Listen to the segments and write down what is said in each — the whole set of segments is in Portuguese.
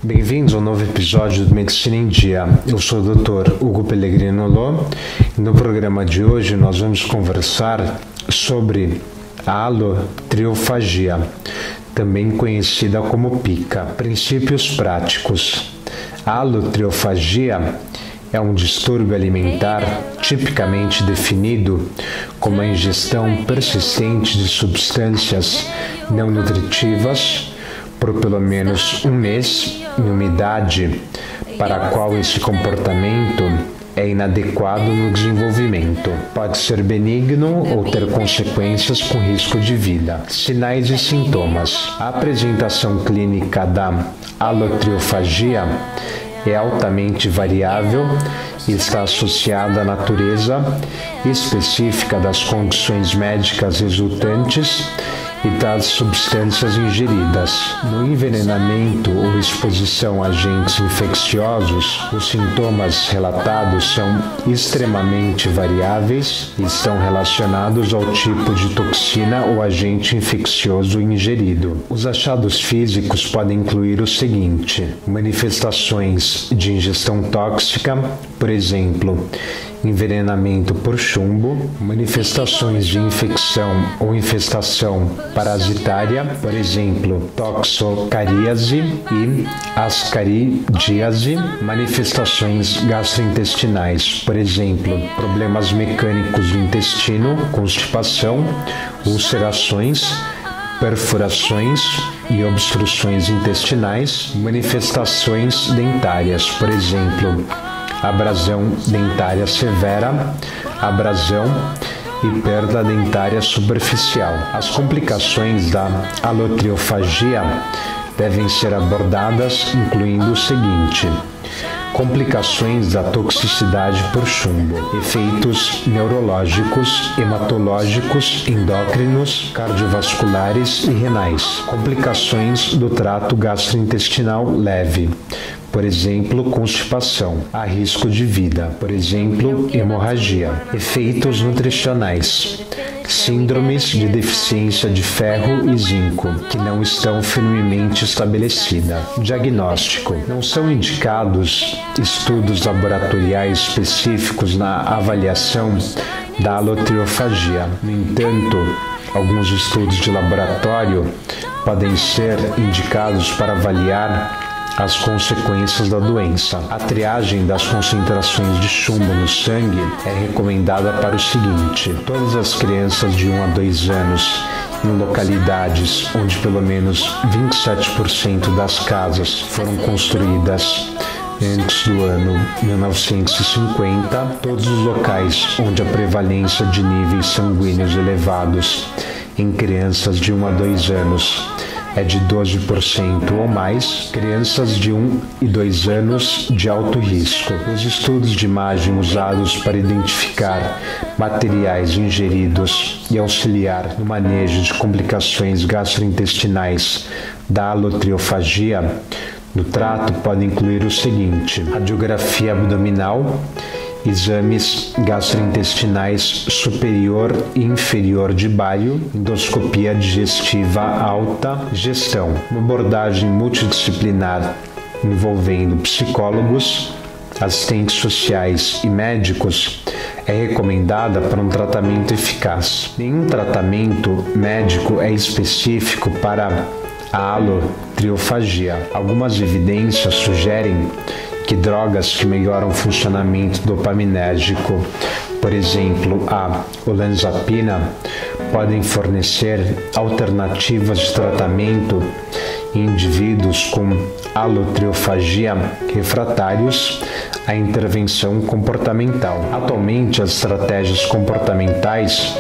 Bem-vindos ao novo episódio do Medicina em Dia. Eu sou o Dr. Hugo Pellegrino Lô e no programa de hoje nós vamos conversar sobre a alotriofagia, também conhecida como pica. Princípios práticos. A alotriofagia é um distúrbio alimentar tipicamente definido como a ingestão persistente de substâncias não nutritivas por pelo menos um mês em uma idade para a qual esse comportamento é inadequado no desenvolvimento. Pode ser benigno ou ter consequências com risco de vida. Sinais e sintomas. A apresentação clínica da alotriofagia é altamente variável e está associada à natureza específica das condições médicas resultantes e das substâncias ingeridas. No envenenamento ou exposição a agentes infecciosos, os sintomas relatados são extremamente variáveis e estão relacionados ao tipo de toxina ou agente infeccioso ingerido. Os achados físicos podem incluir o seguinte: manifestações de ingestão tóxica, por exemplo, envenenamento por chumbo, manifestações de infecção ou infestação parasitária, por exemplo, toxocaríase e ascaridíase, manifestações gastrointestinais, por exemplo, problemas mecânicos do intestino, constipação, ulcerações, perfurações e obstruções intestinais, manifestações dentárias, por exemplo, abrasão dentária severa, abrasão e perda dentária superficial. As complicações da alotriofagia devem ser abordadas incluindo o seguinte: complicações da toxicidade por chumbo, efeitos neurológicos, hematológicos, endócrinos, cardiovasculares e renais, complicações do trato gastrointestinal leve, por exemplo, constipação, a risco de vida, por exemplo, hemorragia, efeitos nutricionais, síndromes de deficiência de ferro e zinco, que não estão firmemente estabelecidas. Diagnóstico. Não são indicados estudos laboratoriais específicos na avaliação da alotriofagia. No entanto, alguns estudos de laboratório podem ser indicados para avaliar as consequências da doença. A triagem das concentrações de chumbo no sangue é recomendada para o seguinte: todas as crianças de 1 a 2 anos em localidades onde pelo menos 27% das casas foram construídas antes do ano 1950, todos os locais onde a prevalência de níveis sanguíneos elevados em crianças de 1 a 2 anos é de 12% ou mais, crianças de 1 e 2 anos de alto risco. Os estudos de imagem usados para identificar materiais ingeridos e auxiliar no manejo de complicações gastrointestinais da alotriofagia no trato podem incluir o seguinte: radiografia abdominal, exames gastrointestinais superior e inferior de baio, endoscopia digestiva alta, gestão. Uma abordagem multidisciplinar envolvendo psicólogos, assistentes sociais e médicos é recomendada para um tratamento eficaz. Nenhum tratamento médico é específico para a alotriofagia. Algumas evidências sugerem que drogas que melhoram o funcionamento dopaminérgico, por exemplo, a olanzapina, podem fornecer alternativas de tratamento em indivíduos com alotriofagia refratários à intervenção comportamental. Atualmente, as estratégias comportamentais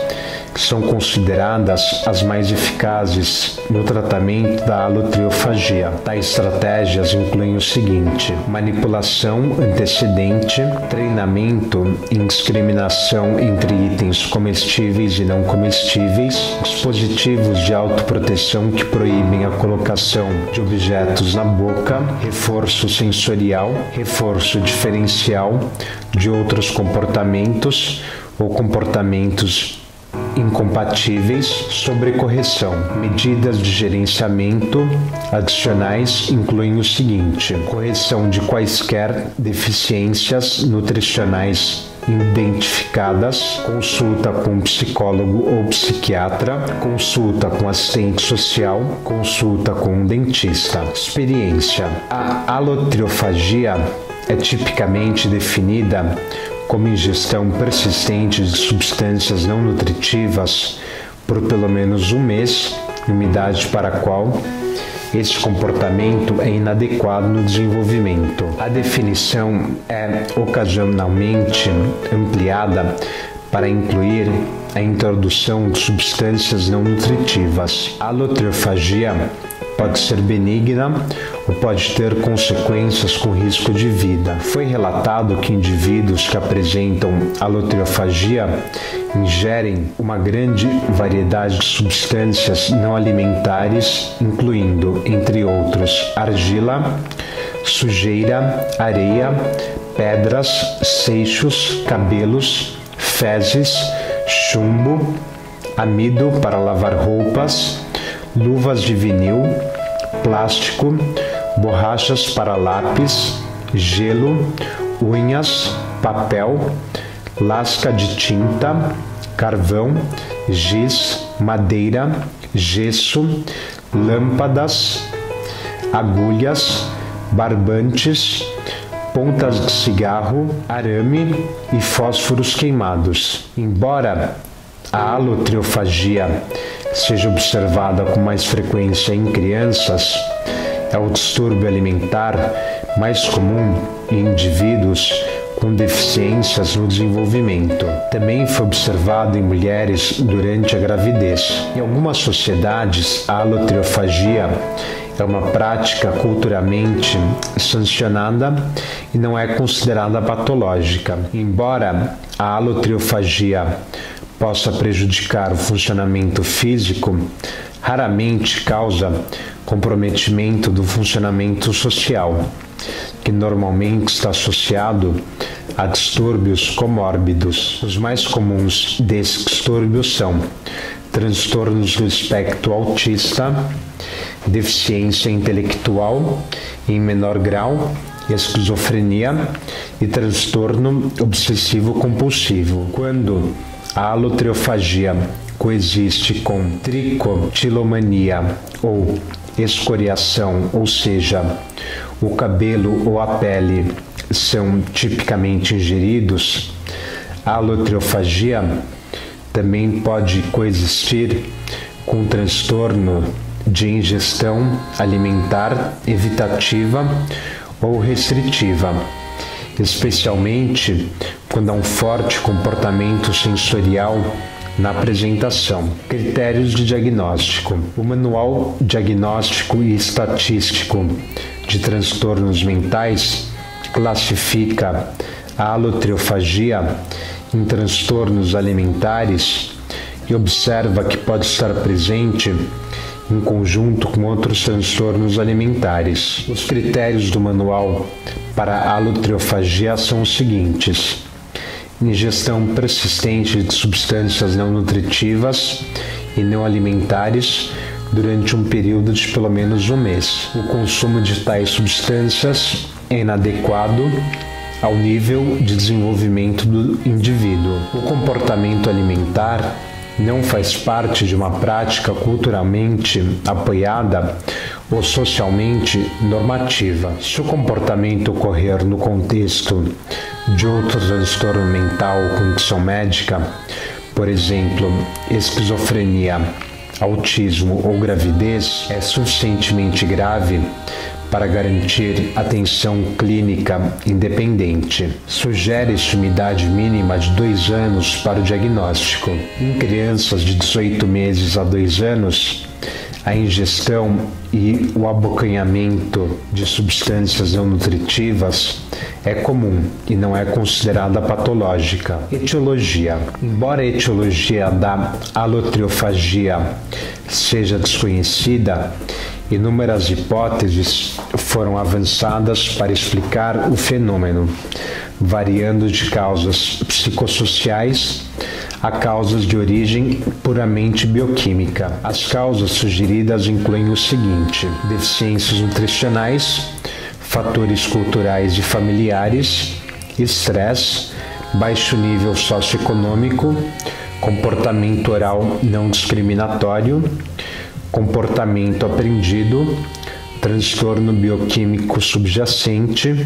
são consideradas as mais eficazes no tratamento da alotriofagia. Tais estratégias incluem o seguinte: manipulação antecedente, treinamento em discriminação entre itens comestíveis e não comestíveis, dispositivos de autoproteção que proíbem a colocação de objetos na boca, reforço sensorial, reforço diferencial de outros comportamentos ou comportamentos incompatíveis, sobrecorreção. Medidas de gerenciamento adicionais incluem o seguinte: correção de quaisquer deficiências nutricionais identificadas, consulta com um psicólogo ou psiquiatra, consulta com assistente social, consulta com um dentista. Experiência. A alotriofagia é tipicamente definida como ingestão persistente de substâncias não nutritivas por pelo menos um mês, uma idade para a qual esse comportamento é inadequado no desenvolvimento. A definição é ocasionalmente ampliada para incluir a introdução de substâncias não nutritivas. A alotriofagia pode ser benigna ou pode ter consequências com risco de vida. Foi relatado que indivíduos que apresentam alotriofagia ingerem uma grande variedade de substâncias não alimentares, incluindo, entre outros, argila, sujeira, areia, pedras, seixos, cabelos, fezes, chumbo, amido para lavar roupas, luvas de vinil, plástico, borrachas para lápis, gelo, unhas, papel, lasca de tinta, carvão, giz, madeira, gesso, lâmpadas, agulhas, barbantes, pontas de cigarro, arame e fósforos queimados. Embora a alotriofagia seja observada com mais frequência em crianças, é o distúrbio alimentar mais comum em indivíduos com deficiências no desenvolvimento. Também foi observado em mulheres durante a gravidez. Em algumas sociedades, a alotriofagia é uma prática culturalmente sancionada e não é considerada patológica. Embora a alotriofagia possa prejudicar o funcionamento físico, raramente causa comprometimento do funcionamento social, que normalmente está associado a distúrbios comórbidos. Os mais comuns desses distúrbios são transtornos do espectro autista, deficiência intelectual em menor grau, esquizofrenia e transtorno obsessivo-compulsivo. Quando a alotriofagia coexiste com tricotilomania ou escoriação, ou seja, o cabelo ou a pele são tipicamente ingeridos, a alotriofagia também pode coexistir com transtorno de ingestão alimentar evitativa ou restritiva, especialmente quando há um forte comportamento sensorial na apresentação. Critérios de diagnóstico. O Manual Diagnóstico e Estatístico de Transtornos Mentais classifica a alotriofagia em transtornos alimentares e observa que pode estar presente em conjunto com outros transtornos alimentares. Os critérios do manual para a alotriofagia são os seguintes: ingestão persistente de substâncias não nutritivas e não alimentares durante um período de pelo menos um mês. O consumo de tais substâncias é inadequado ao nível de desenvolvimento do indivíduo. O comportamento alimentar não faz parte de uma prática culturalmente apoiada ou socialmente normativa. Se o comportamento ocorrer no contexto de outro transtorno mental ou condição médica, por exemplo, esquizofrenia, autismo ou gravidez, é suficientemente grave para garantir atenção clínica independente. Sugere-se uma idade mínima de 2 anos para o diagnóstico. Em crianças de 18 meses a 2 anos, a ingestão e o abocanhamento de substâncias não nutritivas é comum e não é considerada patológica. Etiologia. Embora a etiologia da alotriofagia seja desconhecida, inúmeras hipóteses foram avançadas para explicar o fenômeno, variando de causas psicossociais a causas de origem puramente bioquímica. As causas sugeridas incluem o seguinte: deficiências nutricionais, fatores culturais e familiares, estresse, baixo nível socioeconômico, comportamento oral não discriminatório, comportamento aprendido, transtorno bioquímico subjacente.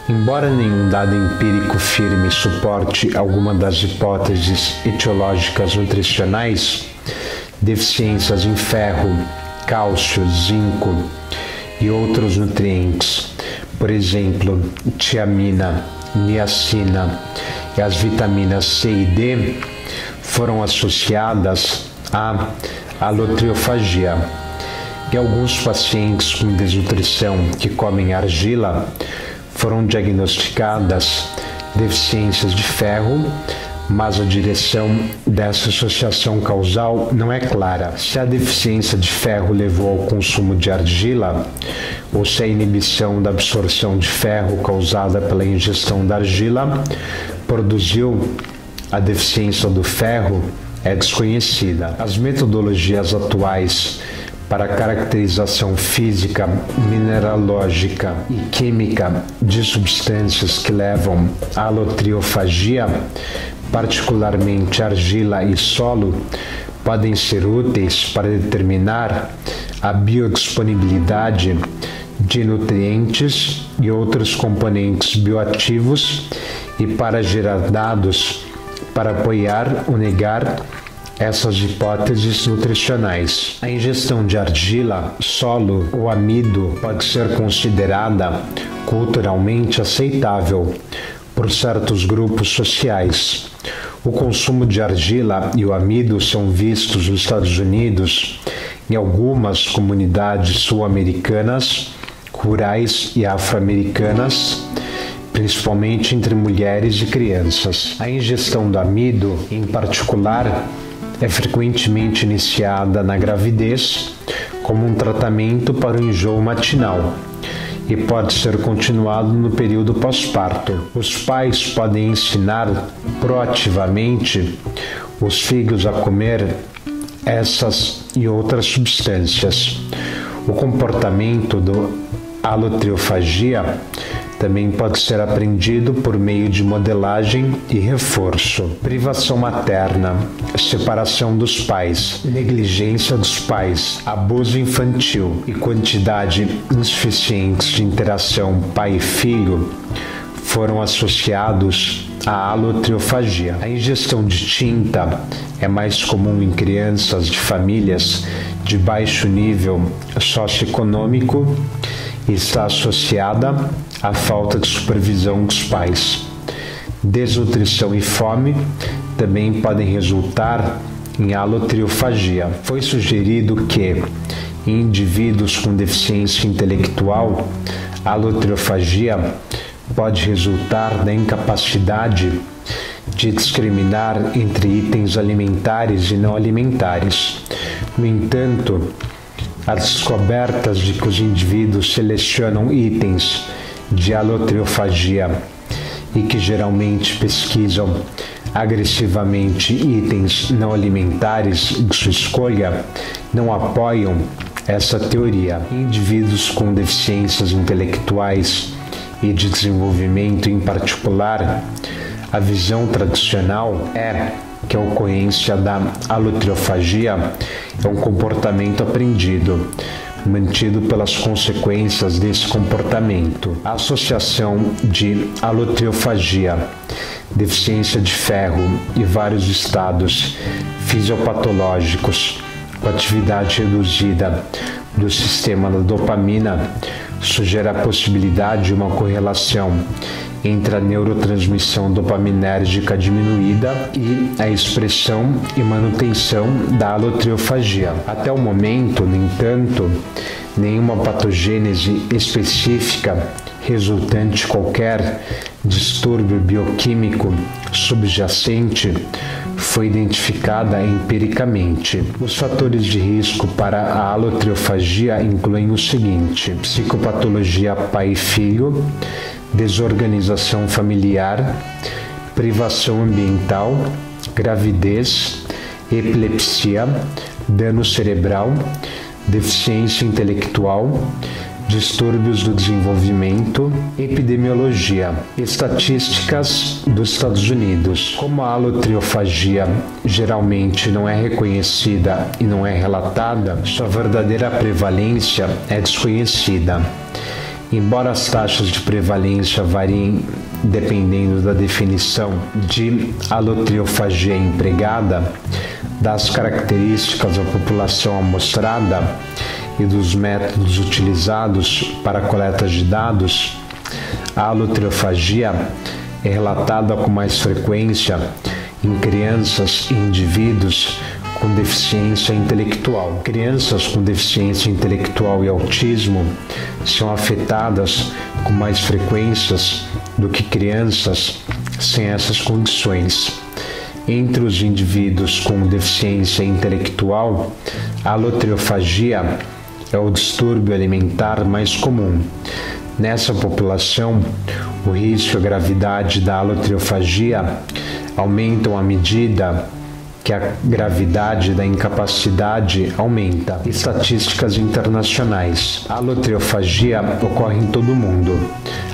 Embora nenhum dado empírico firme suporte alguma das hipóteses etiológicas nutricionais, deficiências em ferro, cálcio, zinco e outros nutrientes, por exemplo, tiamina, niacina e as vitaminas C e D, foram associadas à alotriofagia. Em alguns pacientes com desnutrição que comem argila, foram diagnosticadas deficiências de ferro, mas a direção dessa associação causal não é clara. Se a deficiência de ferro levou ao consumo de argila, ou se a inibição da absorção de ferro causada pela ingestão da argila produziu a deficiência do ferro, é desconhecida. As metodologias atuais para a caracterização física, mineralógica e química de substâncias que levam à alotriofagia, particularmente argila e solo, podem ser úteis para determinar a biodisponibilidade de nutrientes e outros componentes bioativos e para gerar dados para apoiar ou negar essas hipóteses nutricionais. A ingestão de argila, solo ou amido pode ser considerada culturalmente aceitável por certos grupos sociais. O consumo de argila e o amido são vistos nos Estados Unidos em algumas comunidades sul-americanas, rurais e afro-americanas, principalmente entre mulheres e crianças. A ingestão do amido, em particular, é frequentemente iniciada na gravidez como um tratamento para o enjoo matinal e pode ser continuado no período pós-parto. Os pais podem ensinar proativamente os filhos a comer essas e outras substâncias. O comportamento do alotriofagia também pode ser aprendido por meio de modelagem e reforço. Privação materna, separação dos pais, negligência dos pais, abuso infantil e quantidade insuficiente de interação pai e filho foram associados à alotriofagia. A ingestão de tinta é mais comum em crianças de famílias de baixo nível socioeconômico e está associada à falta de supervisão dos pais. Desnutrição e fome também podem resultar em alotriofagia. Foi sugerido que, em indivíduos com deficiência intelectual, a alotriofagia pode resultar da incapacidade de discriminar entre itens alimentares e não alimentares. No entanto, as descobertas de que os indivíduos selecionam itens de alotriofagia e que geralmente pesquisam agressivamente itens não alimentares de sua escolha não apoiam essa teoria. Indivíduos com deficiências intelectuais e de desenvolvimento em particular, a visão tradicional é que a ocorrência da alotriofagia é um comportamento aprendido, mantido pelas consequências desse comportamento. A associação de alotriofagia, deficiência de ferro e vários estados fisiopatológicos com atividade reduzida do sistema da dopamina sugere a possibilidade de uma correlação entre a neurotransmissão dopaminérgica diminuída e a expressão e manutenção da alotriofagia. Até o momento, no entanto, nenhuma patogênese específica resultante de qualquer distúrbio bioquímico subjacente foi identificada empiricamente. Os fatores de risco para a alotriofagia incluem o seguinte: psicopatologia pai e filho, desorganização familiar, privação ambiental, gravidez, epilepsia, dano cerebral, deficiência intelectual, distúrbios do desenvolvimento, epidemiologia, estatísticas dos Estados Unidos. Como a alotriofagia geralmente não é reconhecida e não é relatada, sua verdadeira prevalência é desconhecida. Embora as taxas de prevalência variem dependendo da definição de alotriofagia empregada, das características da população amostrada e dos métodos utilizados para a coleta de dados, a alotriofagia é relatada com mais frequência em crianças e indivíduos com deficiência intelectual. Crianças com deficiência intelectual e autismo são afetadas com mais frequências do que crianças sem essas condições. Entre os indivíduos com deficiência intelectual, a alotriofagia é o distúrbio alimentar mais comum. Nessa população, o risco e a gravidade da alotriofagia aumentam à medida que a gravidade da incapacidade aumenta. Estatísticas internacionais. A alotriofagia ocorre em todo o mundo.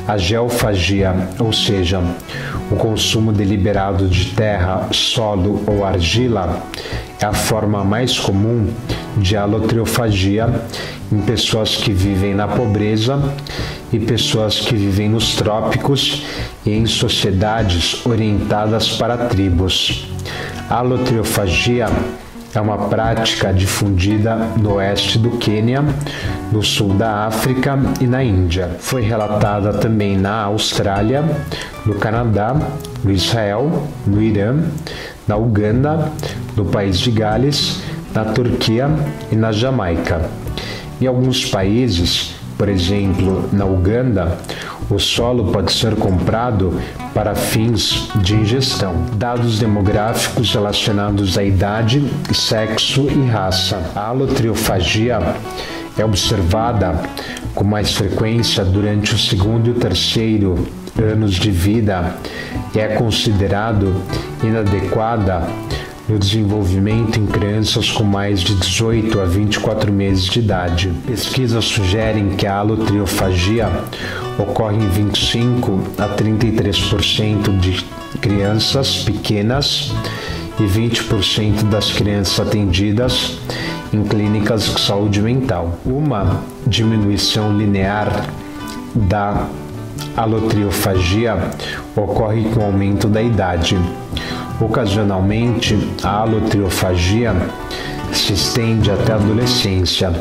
A geofagia, ou seja, o consumo deliberado de terra, solo ou argila, é a forma mais comum de alotriofagia em pessoas que vivem na pobreza e pessoas que vivem nos trópicos e em sociedades orientadas para tribos. A alotriofagia é uma prática difundida no oeste do Quênia, no sul da África e na Índia. Foi relatada também na Austrália, no Canadá, no Israel, no Irã, na Uganda, no país de Gales, na Turquia e na Jamaica. Em alguns países, por exemplo, na Uganda, o solo pode ser comprado para fins de ingestão. Dados demográficos relacionados à idade, sexo e raça. A alotriofagia é observada com mais frequência durante o segundo e o terceiro anos de vida e é considerado inadequada no desenvolvimento em crianças com mais de 18 a 24 meses de idade. Pesquisas sugerem que a alotriofagia ocorre em 25 a 33% de crianças pequenas e 20% das crianças atendidas em clínicas de saúde mental. Uma diminuição linear da alotriofagia ocorre com o aumento da idade. Ocasionalmente, a alotriofagia se estende até a adolescência,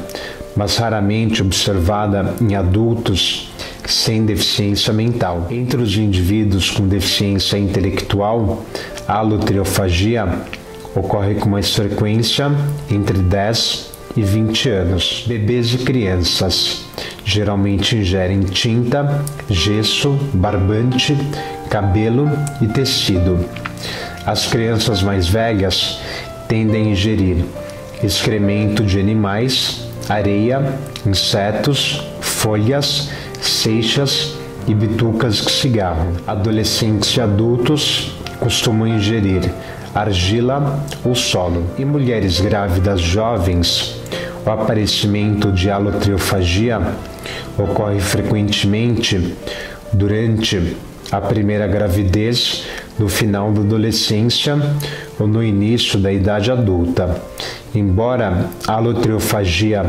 mas raramente observada em adultos sem deficiência mental. Entre os indivíduos com deficiência intelectual, a alotriofagia ocorre com mais frequência entre 10 e 20 anos. Bebês e crianças geralmente ingerem tinta, gesso, barbante, cabelo e tecido. As crianças mais velhas tendem a ingerir excremento de animais, areia, insetos, folhas, seixas e bitucas de cigarro. Adolescentes e adultos costumam ingerir argila ou solo. Em mulheres grávidas jovens, o aparecimento de alotriofagia ocorre frequentemente durante a primeira gravidez, no final da adolescência ou no início da idade adulta. Embora a alotriofagia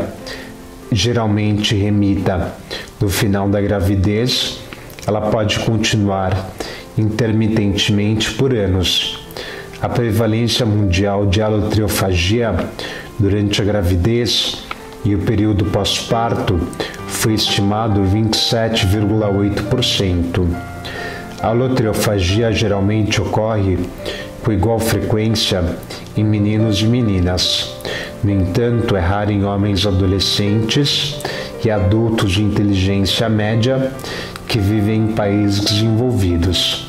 geralmente remita no final da gravidez, ela pode continuar intermitentemente por anos. A prevalência mundial de alotriofagia durante a gravidez e o período pós-parto foi estimado em 27,8%. A alotriofagia geralmente ocorre com igual frequência em meninos e meninas. No entanto, é raro em homens adolescentes e adultos de inteligência média que vivem em países desenvolvidos.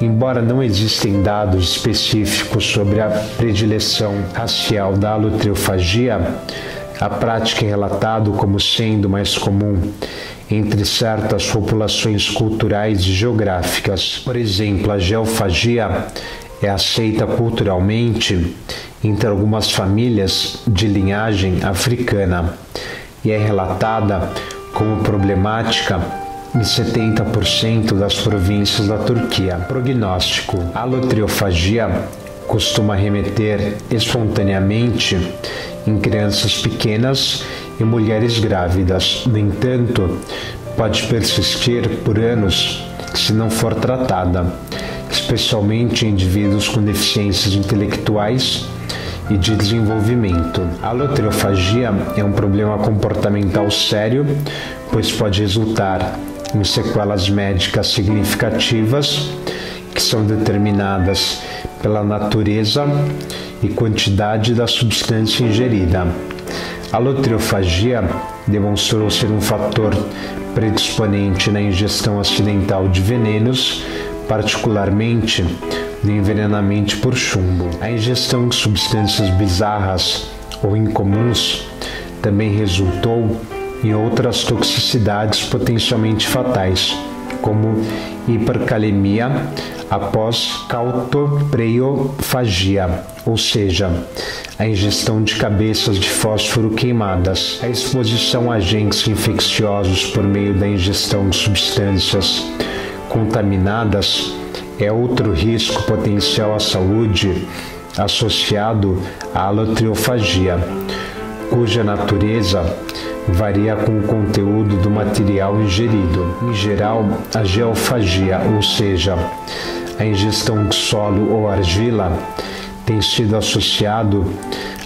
Embora não existem dados específicos sobre a predileção racial da alotriofagia, a prática é relatada como sendo mais comum entre certas populações culturais e geográficas. Por exemplo, a geofagia é aceita culturalmente entre algumas famílias de linhagem africana e é relatada como problemática em 70% das províncias da Turquia. Prognóstico: a alotriofagia costuma remeter espontaneamente em crianças pequenas e mulheres grávidas. No entanto, pode persistir por anos se não for tratada, especialmente em indivíduos com deficiências intelectuais e de desenvolvimento. A alotriofagia é um problema comportamental sério, pois pode resultar em sequelas médicas significativas que são determinadas pela natureza e quantidade da substância ingerida. A alotriofagia demonstrou ser um fator predisponente na ingestão acidental de venenos, particularmente no envenenamento por chumbo. A ingestão de substâncias bizarras ou incomuns também resultou em outras toxicidades potencialmente fatais, como hipercalemia após cautopreiofagia, ou seja, a ingestão de cabeças de fósforo queimadas. A exposição a agentes infecciosos por meio da ingestão de substâncias contaminadas é outro risco potencial à saúde associado à alotriofagia, cuja natureza varia com o conteúdo do material ingerido. Em geral, a geofagia, ou seja, a ingestão de solo ou argila, tem sido associado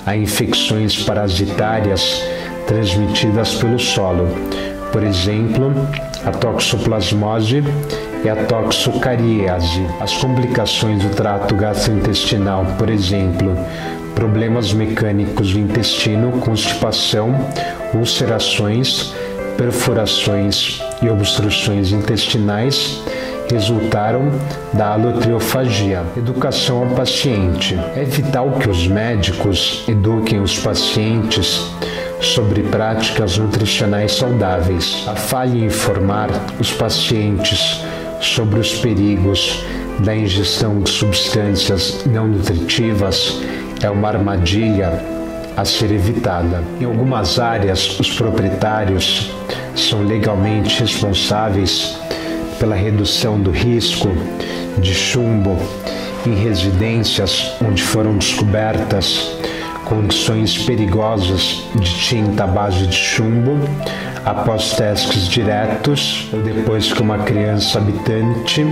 a infecções parasitárias transmitidas pelo solo, por exemplo, a toxoplasmose e a toxocariase. As complicações do trato gastrointestinal, por exemplo, problemas mecânicos do intestino, constipação, ulcerações, perfurações e obstruções intestinais, resultaram da alotriofagia. Educação ao paciente. É vital que os médicos eduquem os pacientes sobre práticas nutricionais saudáveis. A falha em informar os pacientes sobre os perigos da ingestão de substâncias não nutritivas é uma armadilha a ser evitada. Em algumas áreas, os proprietários são legalmente responsáveis pela redução do risco de chumbo em residências onde foram descobertas condições perigosas de tinta à base de chumbo após testes diretos ou depois que uma criança habitante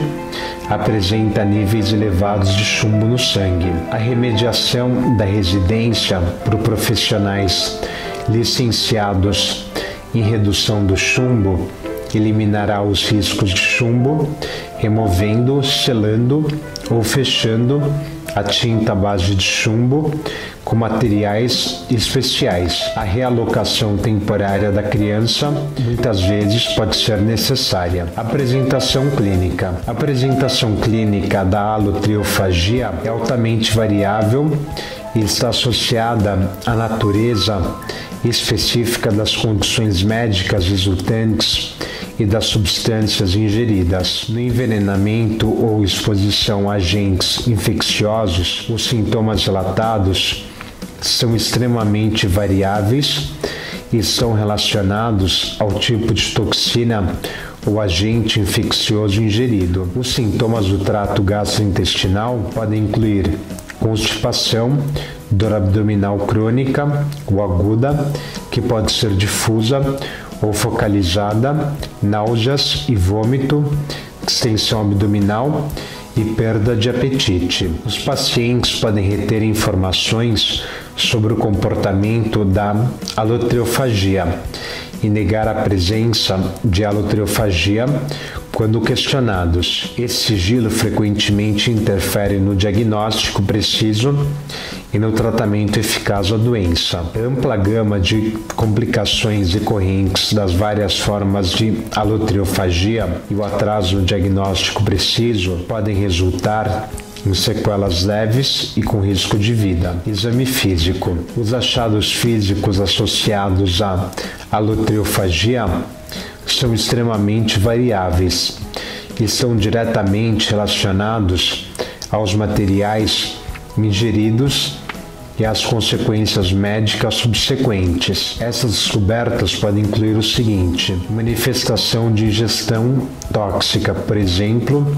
apresenta níveis elevados de chumbo no sangue. A remediação da residência por profissionais licenciados em redução do chumbo eliminará os riscos de chumbo, removendo, selando ou fechando a tinta à base de chumbo com materiais especiais. A realocação temporária da criança muitas vezes pode ser necessária. Apresentação clínica. A apresentação clínica da alotriofagia é altamente variável e está associada à natureza específica das condições médicas resultantes e das substâncias ingeridas. No envenenamento ou exposição a agentes infecciosos, os sintomas relatados são extremamente variáveis e estão relacionados ao tipo de toxina ou agente infeccioso ingerido. Os sintomas do trato gastrointestinal podem incluir constipação, dor abdominal crônica ou aguda, que pode ser difusa ou focalizada, náuseas e vômito, distensão abdominal e perda de apetite. Os pacientes podem reter informações sobre o comportamento da alotriofagia e negar a presença de alotriofagia quando questionados. Esse sigilo frequentemente interfere no diagnóstico preciso e no tratamento eficaz da doença. A ampla gama de complicações decorrentes das várias formas de alotriofagia e o atraso no diagnóstico preciso podem resultar em sequelas leves e com risco de vida. Exame físico. Os achados físicos associados à alotriofagia são extremamente variáveis e estão diretamente relacionados aos materiais ingeridos e as consequências médicas subsequentes. Essas descobertas podem incluir o seguinte: manifestação de ingestão tóxica, por exemplo,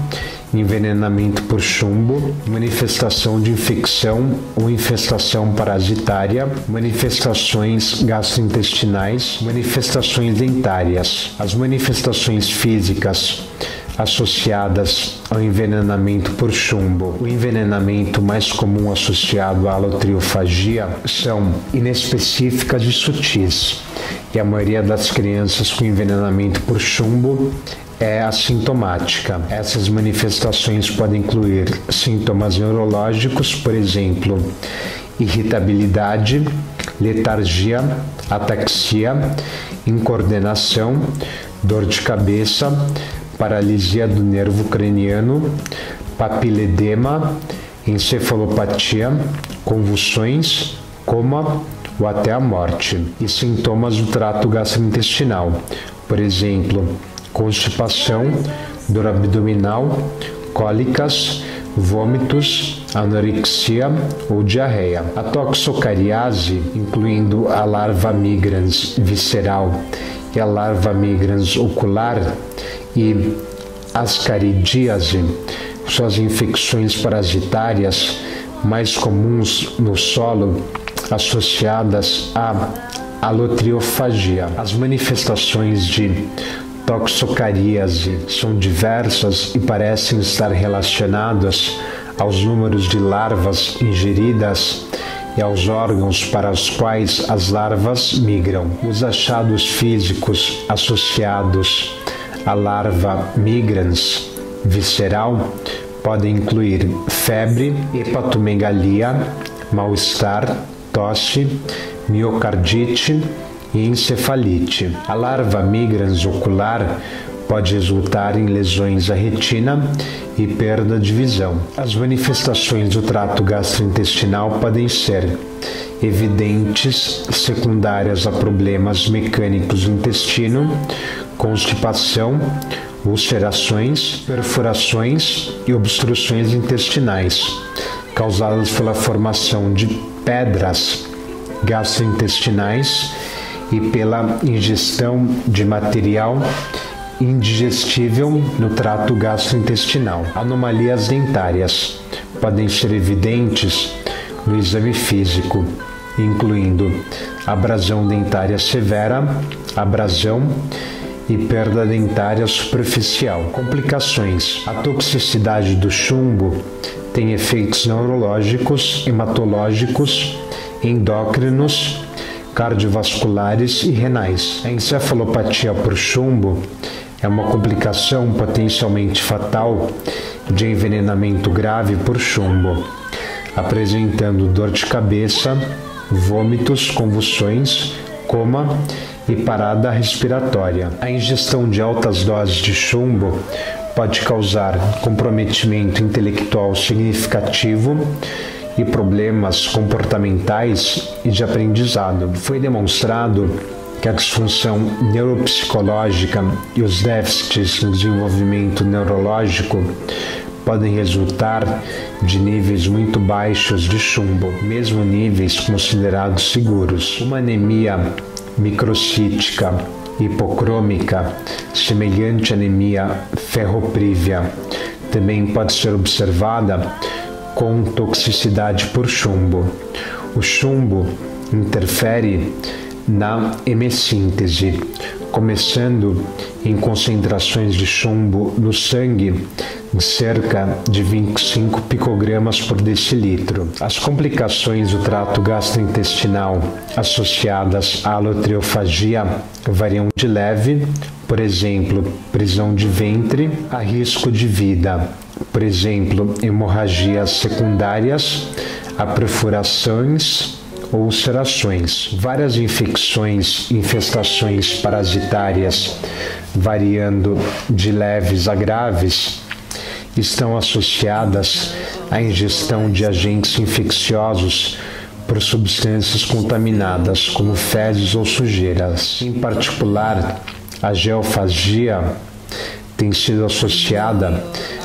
envenenamento por chumbo, manifestação de infecção ou infestação parasitária, manifestações gastrointestinais, manifestações dentárias. As manifestações físicas associadas ao envenenamento por chumbo. O envenenamento mais comum associado à alotriofagia são inespecíficas e sutis, e a maioria das crianças com envenenamento por chumbo é assintomática. Essas manifestações podem incluir sintomas neurológicos, por exemplo, irritabilidade, letargia, ataxia, incoordenação, dor de cabeça, paralisia do nervo craniano, papiledema, encefalopatia, convulsões, coma ou até a morte. E sintomas do trato gastrointestinal, por exemplo, constipação, dor abdominal, cólicas, vômitos, anorexia ou diarreia. A toxocariase, incluindo a larva migrans visceral e a larva migrans ocular, e ascaridíase, são as infecções parasitárias mais comuns no solo associadas à alotriofagia. As manifestações de toxocaríase são diversas e parecem estar relacionadas aos números de larvas ingeridas e aos órgãos para os quais as larvas migram. Os achados físicos associados à larva migrans visceral podem incluir febre, hepatomegalia, mal-estar, tosse, miocardite e encefalite. A larva migrans ocular pode resultar em lesões à retina e perda de visão. As manifestações do trato gastrointestinal podem ser evidentes, secundárias a problemas mecânicos do intestino, constipação, ulcerações, perfurações e obstruções intestinais, causadas pela formação de pedras gastrointestinais e pela ingestão de material indigestível no trato gastrointestinal. Anomalias dentárias podem ser evidentes no exame físico, incluindo abrasão dentária severa, abrasão e perda dentária superficial. Complicações. A toxicidade do chumbo tem efeitos neurológicos, hematológicos, endócrinos, cardiovasculares e renais. A encefalopatia por chumbo é uma complicação potencialmente fatal de envenenamento grave por chumbo, apresentando dor de cabeça, vômitos, convulsões, coma e parada respiratória. A ingestão de altas doses de chumbo pode causar comprometimento intelectual significativo e problemas comportamentais e de aprendizado. Foi demonstrado que a disfunção neuropsicológica e os déficits no desenvolvimento neurológico podem resultar de níveis muito baixos de chumbo, mesmo níveis considerados seguros. Uma anemia microcítica hipocrômica, semelhante à anemia ferroprívia, também pode ser observada com toxicidade por chumbo. O chumbo interfere na hemessíntese, começando em concentrações de chumbo no sangue de cerca de 25 picogramas por decilitro. As complicações do trato gastrointestinal associadas à alotriofagia variam de leve, por exemplo, prisão de ventre, a risco de vida, por exemplo, hemorragias secundárias, a perfurações ou ulcerações. Várias infecções, infestações parasitárias, variando de leves a graves, estão associadas à ingestão de agentes infecciosos por substâncias contaminadas, como fezes ou sujeiras. Em particular, a geofagia tem sido associada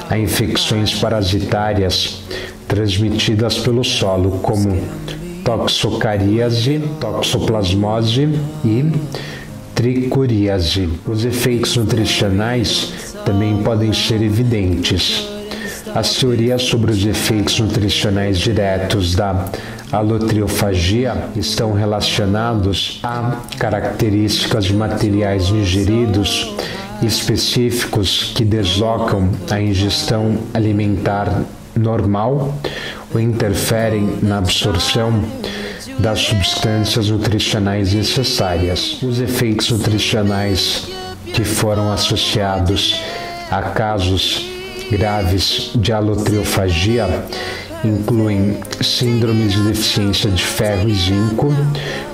a infecções parasitárias transmitidas pelo solo, como toxocaríase, toxoplasmose e tricoríase. Os efeitos nutricionais também podem ser evidentes. As teorias sobre os efeitos nutricionais diretos da alotriofagia estão relacionados a características de materiais ingeridos específicos que deslocam a ingestão alimentar normal ou interferem na absorção das substâncias nutricionais necessárias. Os efeitos nutricionais que foram associados a casos graves de alotriofagia incluem síndromes de deficiência de ferro e zinco.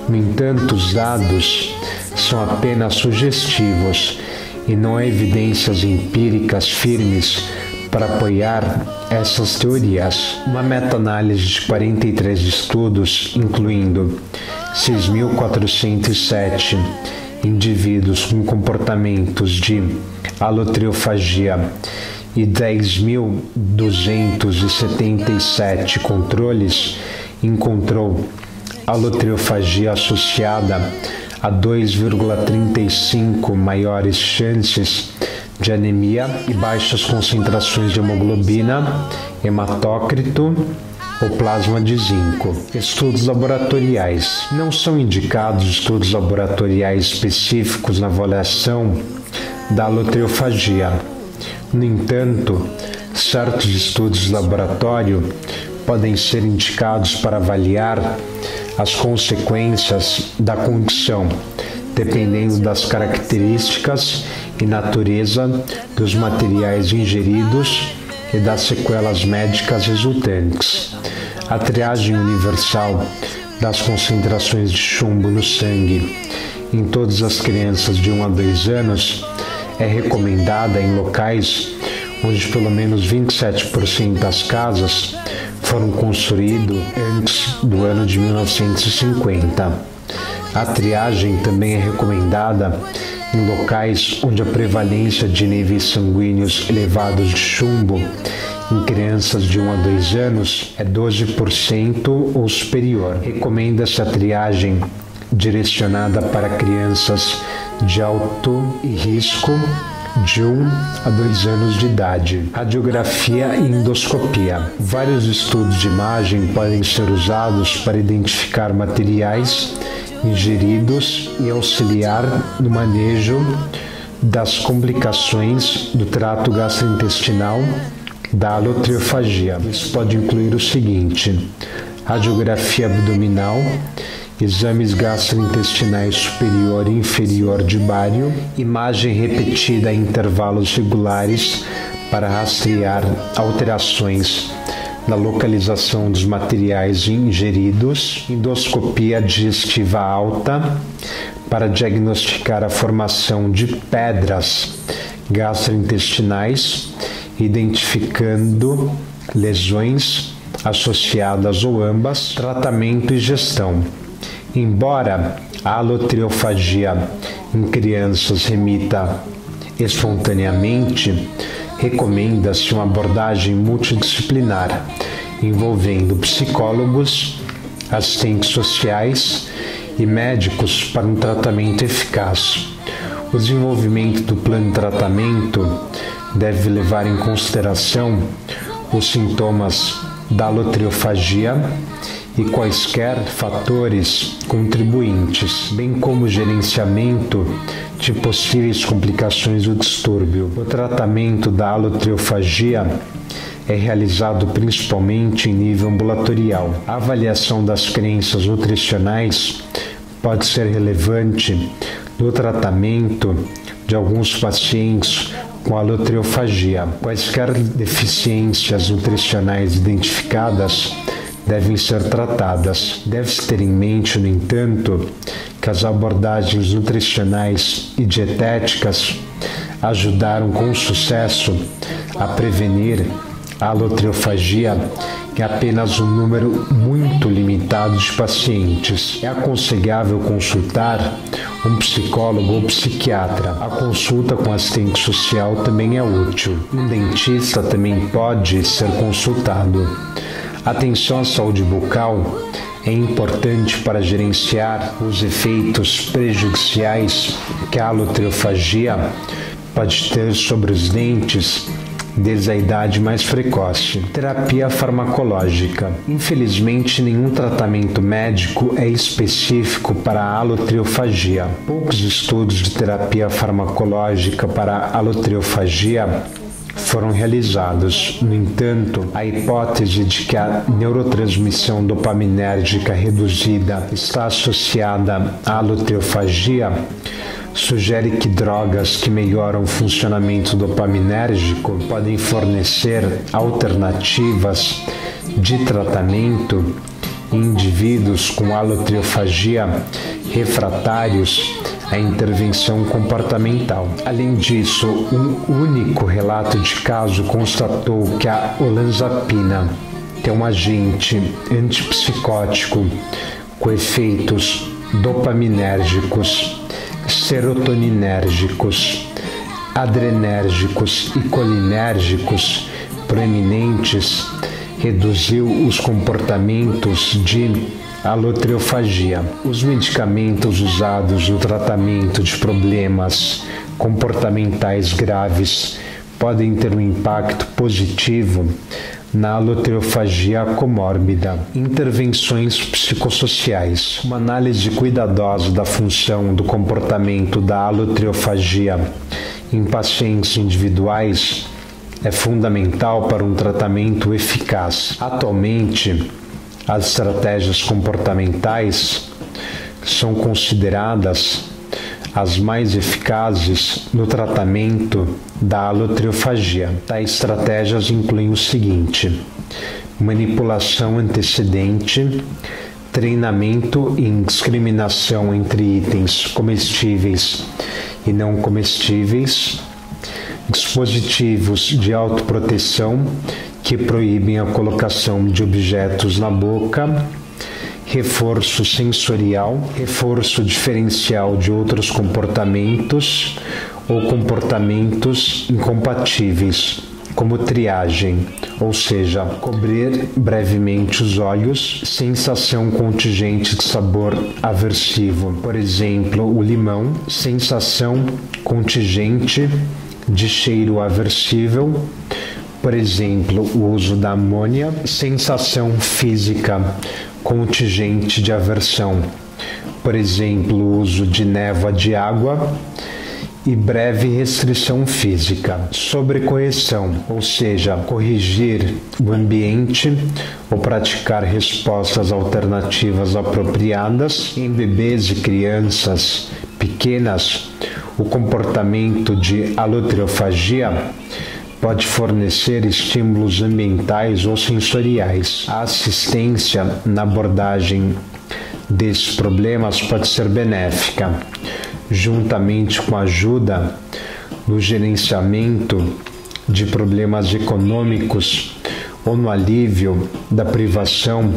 No entanto, os dados são apenas sugestivos e não há evidências empíricas firmes para apoiar essas teorias. Uma meta-análise de 43 estudos, incluindo 6.407 indivíduos com comportamentos de alotriofagia e 10.277 controles, encontrou alotriofagia associada a 2,35 maiores chances de anemia e baixas concentrações de hemoglobina, hematócrito ou plasma de zinco. Estudos laboratoriais. Não são indicados estudos laboratoriais específicos na avaliação da alotriofagia. No entanto, certos estudos de laboratório podem ser indicados para avaliar as consequências da condição, dependendo das características e natureza dos materiais ingeridos e das sequelas médicas resultantes. A triagem universal das concentrações de chumbo no sangue em todas as crianças de 1 a 2 anos é recomendada em locais onde pelo menos 27% das casas foram construídas antes do ano de 1950. A triagem também é recomendada em locais onde a prevalência de níveis sanguíneos elevados de chumbo em crianças de 1 a 2 anos é 12% ou superior. Recomenda-se a triagem direcionada para crianças de alto risco de 1 a 2 anos de idade. Radiografia e endoscopia. Vários estudos de imagem podem ser usados para identificar materiais ingeridos e auxiliar no manejo das complicações do trato gastrointestinal da alotriofagia. Isso pode incluir o seguinte: radiografia abdominal, exames gastrointestinais superior e inferior de bário, imagem repetida em intervalos regulares para rastrear alterações na localização dos materiais ingeridos, endoscopia digestiva alta para diagnosticar a formação de pedras gastrointestinais, identificando lesões associadas ou ambas, tratamento e gestão. Embora a alotriofagia em crianças remita espontaneamente, recomenda-se uma abordagem multidisciplinar, envolvendo psicólogos, assistentes sociais e médicos para um tratamento eficaz. O desenvolvimento do plano de tratamento deve levar em consideração os sintomas da alotriofagia e quaisquer fatores contribuintes, bem como o gerenciamento de possíveis complicações do distúrbio. O tratamento da alotriofagia é realizado principalmente em nível ambulatorial. A avaliação das crenças nutricionais pode ser relevante no tratamento de alguns pacientes com alotriofagia. Quaisquer deficiências nutricionais identificadas devem ser tratadas. Deve-se ter em mente, no entanto, que as abordagens nutricionais e dietéticas ajudaram com sucesso a prevenir a alotriofagia em apenas um número muito limitado de pacientes. É aconselhável consultar um psicólogo ou psiquiatra. A consulta com assistente social também é útil. Um dentista também pode ser consultado. Atenção à saúde bucal é importante para gerenciar os efeitos prejudiciais que a alotriofagia pode ter sobre os dentes desde a idade mais precoce. Terapia farmacológica. Infelizmente, nenhum tratamento médico é específico para a alotriofagia. Poucos estudos de terapia farmacológica para a alotriofagia foram realizados. No entanto, a hipótese de que a neurotransmissão dopaminérgica reduzida está associada à alotriofagia sugere que drogas que melhoram o funcionamento dopaminérgico podem fornecer alternativas de tratamento em indivíduos com alotriofagia refratários à intervenção comportamental. Além disso, um único relato de caso constatou que a olanzapina, que é um agente antipsicótico com efeitos dopaminérgicos, serotoninérgicos, adrenérgicos e colinérgicos proeminentes, reduziu os comportamentos de alotriofagia. Os medicamentos usados no tratamento de problemas comportamentais graves podem ter um impacto positivo na alotriofagia comórbida. Intervenções psicossociais. Uma análise cuidadosa da função do comportamento da alotriofagia em pacientes individuais é fundamental para um tratamento eficaz. Atualmente, as estratégias comportamentais são consideradas as mais eficazes no tratamento da alotriofagia. Tais estratégias incluem o seguinte: manipulação antecedente, treinamento e discriminação entre itens comestíveis e não comestíveis, dispositivos de autoproteção que proíbem a colocação de objetos na boca, reforço sensorial, reforço diferencial de outros comportamentos ou comportamentos incompatíveis, como triagem, ou seja, cobrir brevemente os olhos, sensação contingente de sabor aversivo, por exemplo, o limão, sensação contingente de cheiro aversivo, por exemplo, o uso da amônia, sensação física contingente de aversão, por exemplo, o uso de névoa de água, e breve restrição física. Sobrecorreção, ou seja, corrigir o ambiente ou praticar respostas alternativas apropriadas. Em bebês e crianças pequenas, o comportamento de alotriofagia pode fornecer estímulos ambientais ou sensoriais. A assistência na abordagem desses problemas pode ser benéfica, juntamente com a ajuda no gerenciamento de problemas econômicos ou no alívio da privação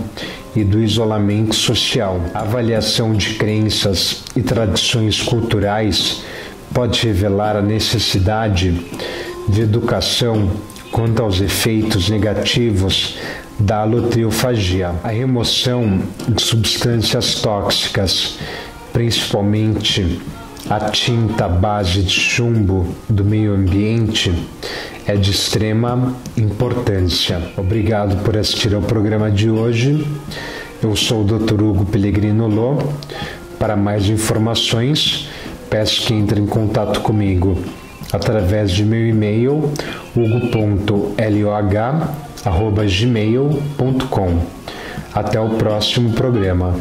e do isolamento social. A avaliação de crenças e tradições culturais pode revelar a necessidade de educação quanto aos efeitos negativos da alotriofagia. A remoção de substâncias tóxicas, principalmente a tinta à base de chumbo do meio ambiente, é de extrema importância. Obrigado por assistir ao programa de hoje. Eu sou o Dr. Hugo Pellegrino Lô. Para mais informações, peço que entre em contato comigo através de meu e-mail hugo.loh@gmail.com. Até o próximo programa.